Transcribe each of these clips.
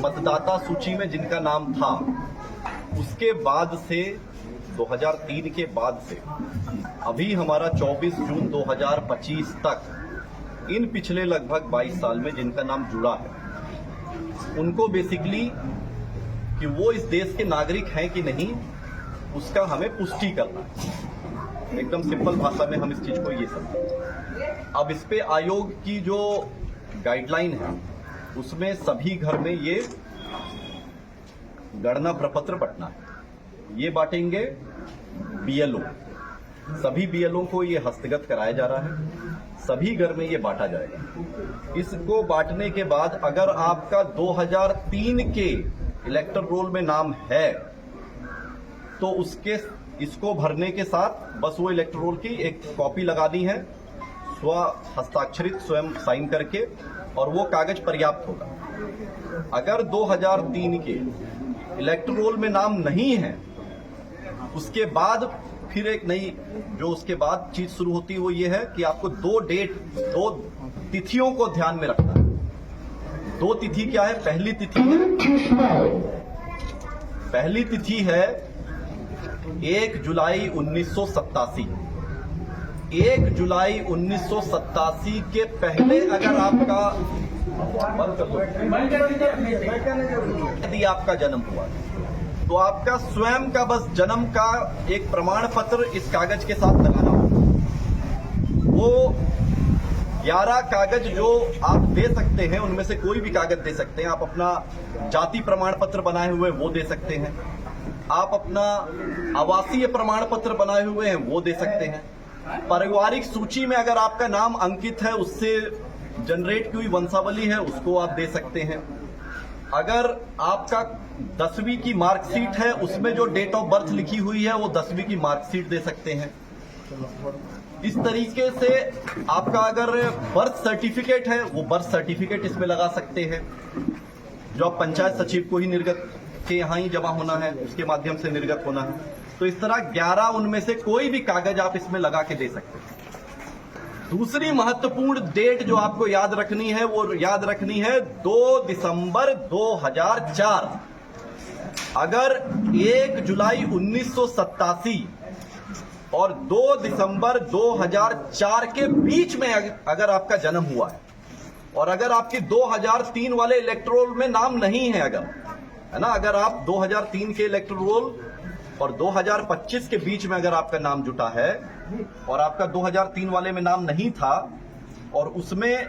मतदाता सूची में जिनका नाम था उसके बाद से 2003 के बाद से अभी हमारा 24 जून 2025 तक इन पिछले लगभग 22 साल में जिनका नाम जुड़ा है उनको बेसिकली कि वो इस देश के नागरिक हैं कि नहीं उसका हमें पुष्टि करना है। एकदम सिंपल भाषा में हम इस चीज को ये समझें। अब इस पे आयोग की जो गाइडलाइन है उसमें सभी घर में ये गणना प्रपत्र बंटना है। ये बांटेंगे बीएलओ, सभी बीएलओ को ये हस्तगत कराया जा रहा है, सभी घर में ये बांटा जाएगा। इसको बांटने के बाद अगर आपका 2003 के इलेक्टर रोल में नाम है तो इसको भरने के साथ बस वो इलेक्टर रोल की एक कॉपी लगानी है, स्व हस्ताक्षरित स्वयं साइन करके, और वो कागज पर्याप्त होगा। अगर 2003 के इलेक्टर रोल में नाम नहीं है उसके बाद फिर एक नई जो उसके बाद चीज शुरू होती है वो ये है कि आपको दो तिथियों को ध्यान में रखना है। दो तिथि क्या है? पहली तिथि है 1 जुलाई 1987। 1 जुलाई 1987 के पहले अगर आपका यदि आपका जन्म हुआ तो आपका स्वयं का बस जन्म का एक प्रमाण पत्र इस कागज के साथ लगाना होगा। वो 11 कागज जो आप दे सकते हैं उनमें से कोई भी कागज दे सकते हैं। आप अपना जाति प्रमाण पत्र बनाए हुए वो दे सकते हैं, आप अपना आवासीय प्रमाण पत्र बनाए हुए हैं वो दे सकते हैं, पारिवारिक सूची में अगर आपका नाम अंकित है उससे जनरेट की हुई वंशावली है उसको आप दे सकते हैं। अगर आपका 10वीं की मार्कशीट है उसमें जो डेट ऑफ बर्थ लिखी हुई है वो 10वीं की मार्कशीट दे सकते हैं। इस तरीके से आपका अगर बर्थ सर्टिफिकेट है वो बर्थ सर्टिफिकेट इसमें लगा सकते हैं, जो आप पंचायत सचिव को ही निर्गत के यहाँ ही जमा होना है उसके माध्यम से निर्गत होना है। तो इस तरह 11 उनमें से कोई भी कागज आप इसमें लगा के दे सकते हैं। दूसरी महत्वपूर्ण डेट जो आपको याद रखनी है वो याद रखनी है 2 दिसंबर 2004। अगर 1 जुलाई 1987 और 2 दिसंबर 2004 के बीच में अगर आपका जन्म हुआ है और अगर आपके 2003 वाले इलेक्टोरल में नाम नहीं है, अगर है ना, अगर आप 2003 के इलेक्टोरल और 2025 के बीच में अगर आपका नाम जुटा है और आपका 2003 वाले में नाम नहीं था और उसमें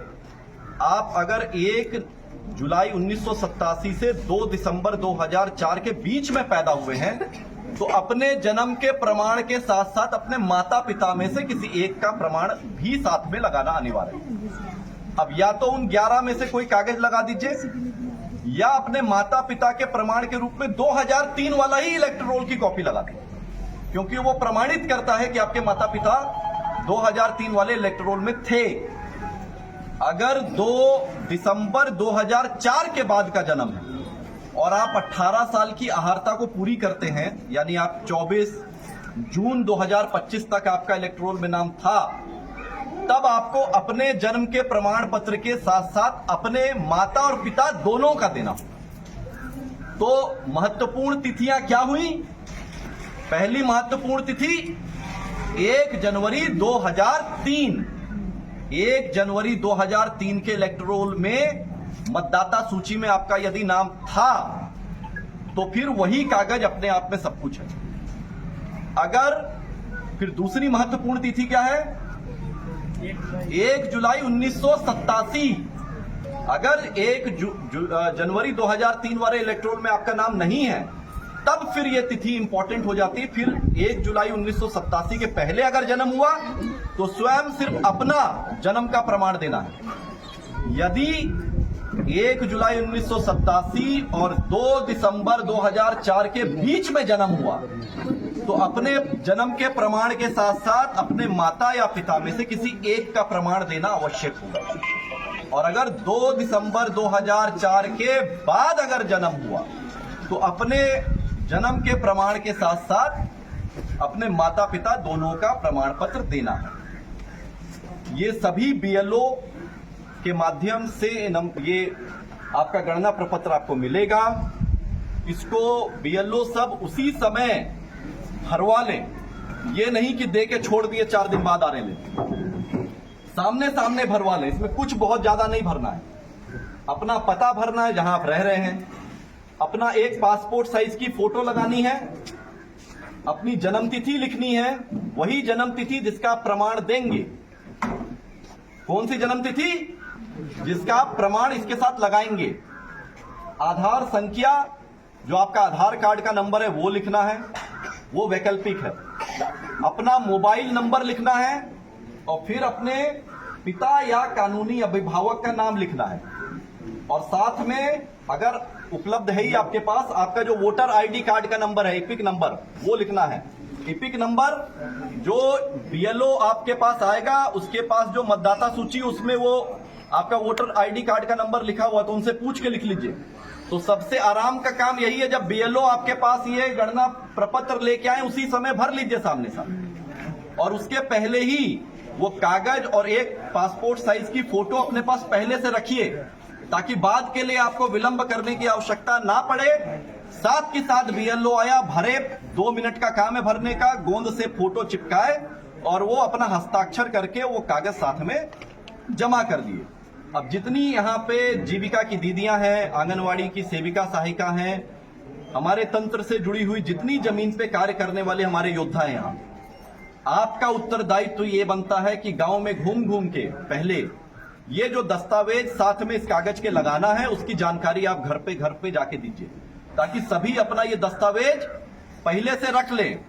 आप अगर 1 जुलाई 1987 से 2 दिसंबर 2004 के बीच में पैदा हुए हैं तो अपने जन्म के प्रमाण के साथ साथ अपने माता पिता में से किसी एक का प्रमाण भी साथ में लगाना अनिवार्य है। अब या तो उन 11 में से कोई कागज लगा दीजिए या अपने माता पिता के प्रमाण के रूप में 2003 वाला ही इलेक्टर रोल की कॉपी लगा दें, क्योंकि वो प्रमाणित करता है कि आपके माता पिता 2003 वाले इलेक्टर रोल में थे। अगर 2 दिसंबर 2004 के बाद का जन्म है और आप 18 साल की अहार्ता को पूरी करते हैं, यानी आप 24 जून 2025 तक आपका इलेक्टर रोल में नाम था, तब आपको अपने जन्म के प्रमाण पत्र के साथ साथ अपने माता और पिता दोनों का देना होगा। तो महत्वपूर्ण तिथियां क्या हुई? पहली महत्वपूर्ण तिथि 1 जनवरी 2003। 1 जनवरी 2003 के इलेक्टर रोल में मतदाता सूची में आपका यदि नाम था तो फिर वही कागज अपने आप में सब कुछ है। अगर फिर दूसरी महत्वपूर्ण तिथि क्या है? 1 जुलाई 1987। अगर 1 जनवरी 2003 वाले इलेक्टोरल में आपका नाम नहीं है तब फिर यह तिथि इंपॉर्टेंट हो जाती है। फिर 1 जुलाई 1987 के पहले अगर जन्म हुआ तो स्वयं सिर्फ अपना जन्म का प्रमाण देना है। यदि 1 जुलाई 1987 और 2 दिसंबर 2004 के बीच में जन्म हुआ तो अपने जन्म के प्रमाण के साथ साथ अपने माता या पिता में से किसी एक का प्रमाण देना आवश्यक होगा। और अगर 2 दिसंबर 2004 के बाद अगर जन्म हुआ तो अपने जन्म के प्रमाण के साथ साथ अपने माता पिता दोनों का प्रमाण पत्र देना है। ये सभी बीएलओ के माध्यम से ये आपका गणना प्रपत्र आपको मिलेगा। इसको बीएलओ सब उसी समय भरवा लें, ये नहीं कि दे के छोड़ दिए 4 दिन बाद आ रहे ले, सामने सामने भरवा लें। इसमें कुछ बहुत ज्यादा नहीं भरना है, अपना पता भरना है जहां आप रह रहे हैं, अपना एक पासपोर्ट साइज की फोटो लगानी है, अपनी जन्म तिथि लिखनी है, वही जन्म तिथि जिसका आप प्रमाण देंगे। कौन सी जन्म तिथि? जिसका आप प्रमाण इसके साथ लगाएंगे। आधार संख्या, जो आपका आधार कार्ड का नंबर है वो लिखना है, वो वैकल्पिक है। अपना मोबाइल नंबर लिखना है और फिर अपने पिता या कानूनी अभिभावक का नाम लिखना है। और साथ में अगर उपलब्ध है ही आपके पास, आपका जो वोटर आईडी कार्ड का नंबर है, एपिक नंबर, वो लिखना है। एपिक नंबर जो बीएलओ आपके पास आएगा, उसके पास जो मतदाता सूची उसमें वो आपका वोटर आईडी कार्ड का नंबर लिखा हुआ, तो उनसे पूछ के लिख लीजिए। तो सबसे आराम का काम यही है, जब बीएलओ आपके पास ये गणना प्रपत्र लेके आए उसी समय भर लीजिए सामने सामने। और उसके पहले ही वो कागज और एक पासपोर्ट साइज की फोटो अपने पास पहले से रखिए, ताकि बाद के लिए आपको विलंब करने की आवश्यकता ना पड़े। साथ के साथ बीएलओ आया, भरे, 2 मिनट का काम है भरने का, गोंद से फोटो चिपकाए और वो अपना हस्ताक्षर करके वो कागज साथ में जमा कर दिए। अब जितनी यहाँ पे जीविका की दीदियां हैं, आंगनवाड़ी की सेविका सहायिका हैं, हमारे तंत्र से जुड़ी हुई जितनी जमीन पे कार्य करने वाले हमारे योद्धा हैं, यहाँ आपका उत्तरदायित्व ये बनता है कि गांव में घूम घूम के पहले ये जो दस्तावेज साथ में इस कागज के लगाना है, उसकी जानकारी आप घर पे जाके दीजिए, ताकि सभी अपना ये दस्तावेज पहले से रख लें।